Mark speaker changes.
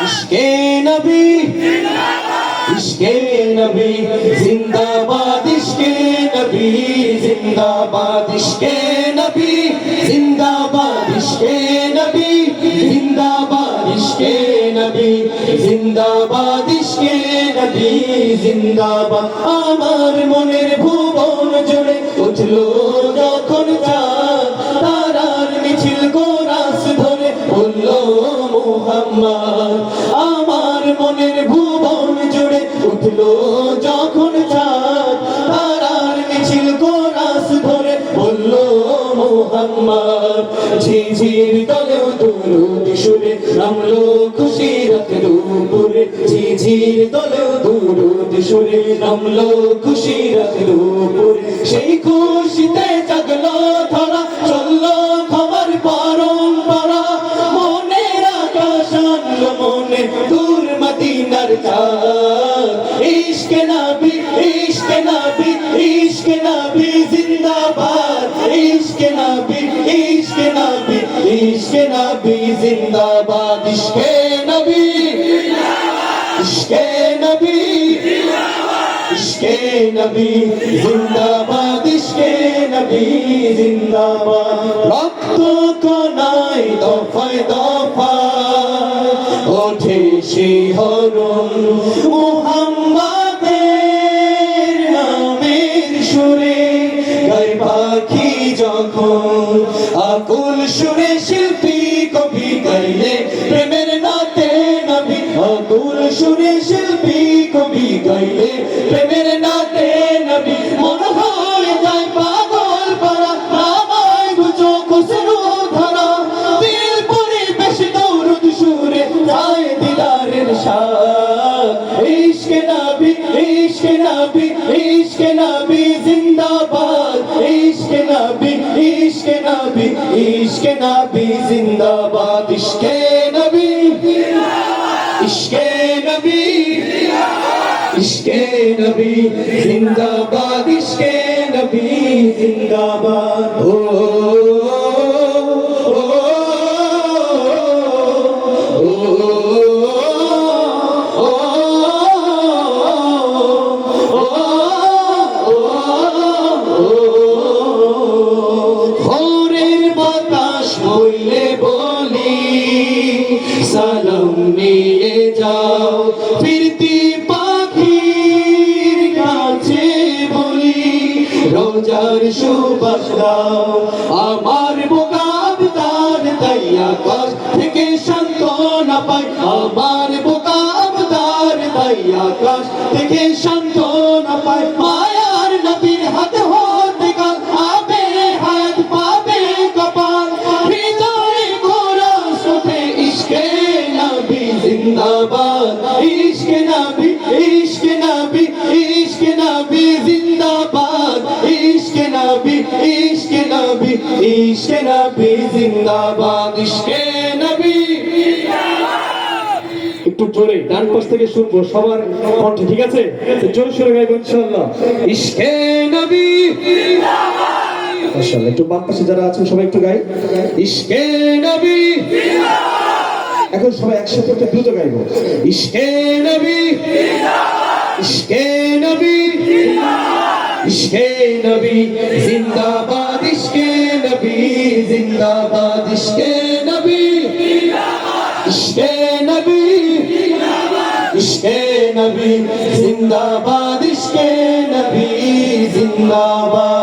Speaker 1: इश्के नबी इश्के नबी जिंदाबाद इश्के नबी जिंदाबाद इश्के नबी जिंदाबाद इश्के नबी जिंदाबाद इश्के नबी जिंदाबाद इश्के नबी जिंदाबाद আমার মনের ভুবন জুড়ে উঠলো যখন চাঁদ তারার মিছিল কোরাস ধরে বলল মুহাম্মদ আমার মনের ভুবন জুড়ে উঠলো যখন চাঁদ তারার মিছিল কোরাস ধরে বলল মুহাম্মদ ঝিঝির দলেও দুরুদ সুরে নামলো খুশির উপরে ঝিঝির দলেও দুরুদ সুরে নামলো খুশির উপরে সেই খুশিতে জাগলো ধরা চললো খবর পরম্পরা মনের আকাশ আনলো মনে দূর মদিনার চাঁদ ইশকে নবী ইশকে নবী ইশকে নবী জিন্দাবাদ ইশকে নবী ইশকে নবী ইশকে নবী জিন্দাবাদ ইশকে নবী ইশকে নবী ইশকে নবী জিন্দাবাদ ইশকে নবী জিন্দাবাদ রক্ত কণায় দফায় দফায় ওঠে শিহরণ মুহাম্মাদের নামের সুরে গায় পাখি যখন আকুল সুরে শিল্পী কবি গাইলে প্রেমের নাতে নবী আকুল সুরে শিল্পী কবি গাইলে প্রেমের নাতে নবী মন হয়ে যায় পাগল পারা নামায় গুজো খুসরু ধরা দিল পরিবেশ দৌরুদ সুরে যায় দিদারের শাহ ইশকে নবী ইশকে নবী ইশকে নবী জিন্দাবাদ ইশকে নবী ইশকে নবী ইশকে নবী জিন্দাবাদ ইশকে নবী ইশকে নবী ইশকে নবী জিন্দাবাদ ইশকে নবী জিন্দাবাদ ও সালাম নিয়ে যাও ফিরতি পাখির কাছে বলি রোজার সুবাস দাও আমার বোকাব তার তাই আকাশ থেকে সান্ত্বনা পাই আমার বোকাব তার তাই আকাশ থেকে সান্ত্বনা পাই মায়ার নবীর হাতে হতে কাল আবে হায়াত পাবে কপাল হৃদয়ে ঘোরা সোফে ইশকে নবী জিন্দাবাদ ইশকে নবী ইশকে নবী ইশকে নবী জিন্দাবাদ ইশকে নবী ইশকে নবী ইশকে নবী জিন্দাবাদ ইশকে নবী একটু জোরে ডান পাশ থেকে শুনবো সবার কণ্ঠে ঠিক আছে জোরে সুরে গাইবো ইনশাআল্লাহ ইশকে নবী জিন্দাবাদ মাশাআল্লাহ একটু বাম পাশে যারা আছেন সবাই একটু গাই ইশকে নবী জিন্দাবাদ এখন সবাই একসাথে একটু দ্রুত গাইবো ইশকে নবী জিন্দাবাদ ইশকে নবী জিন্দাবাদ ইশকে নবী জিন্দাবাদ ইশকে নবী জিন্দাবাদ ইশকে নবী জিন্দাবাদ ইশকে নবী জিন্দাবাদ ইশকে নবী জিন্দাবাদ ইশকে নবী জিন্দাবাদ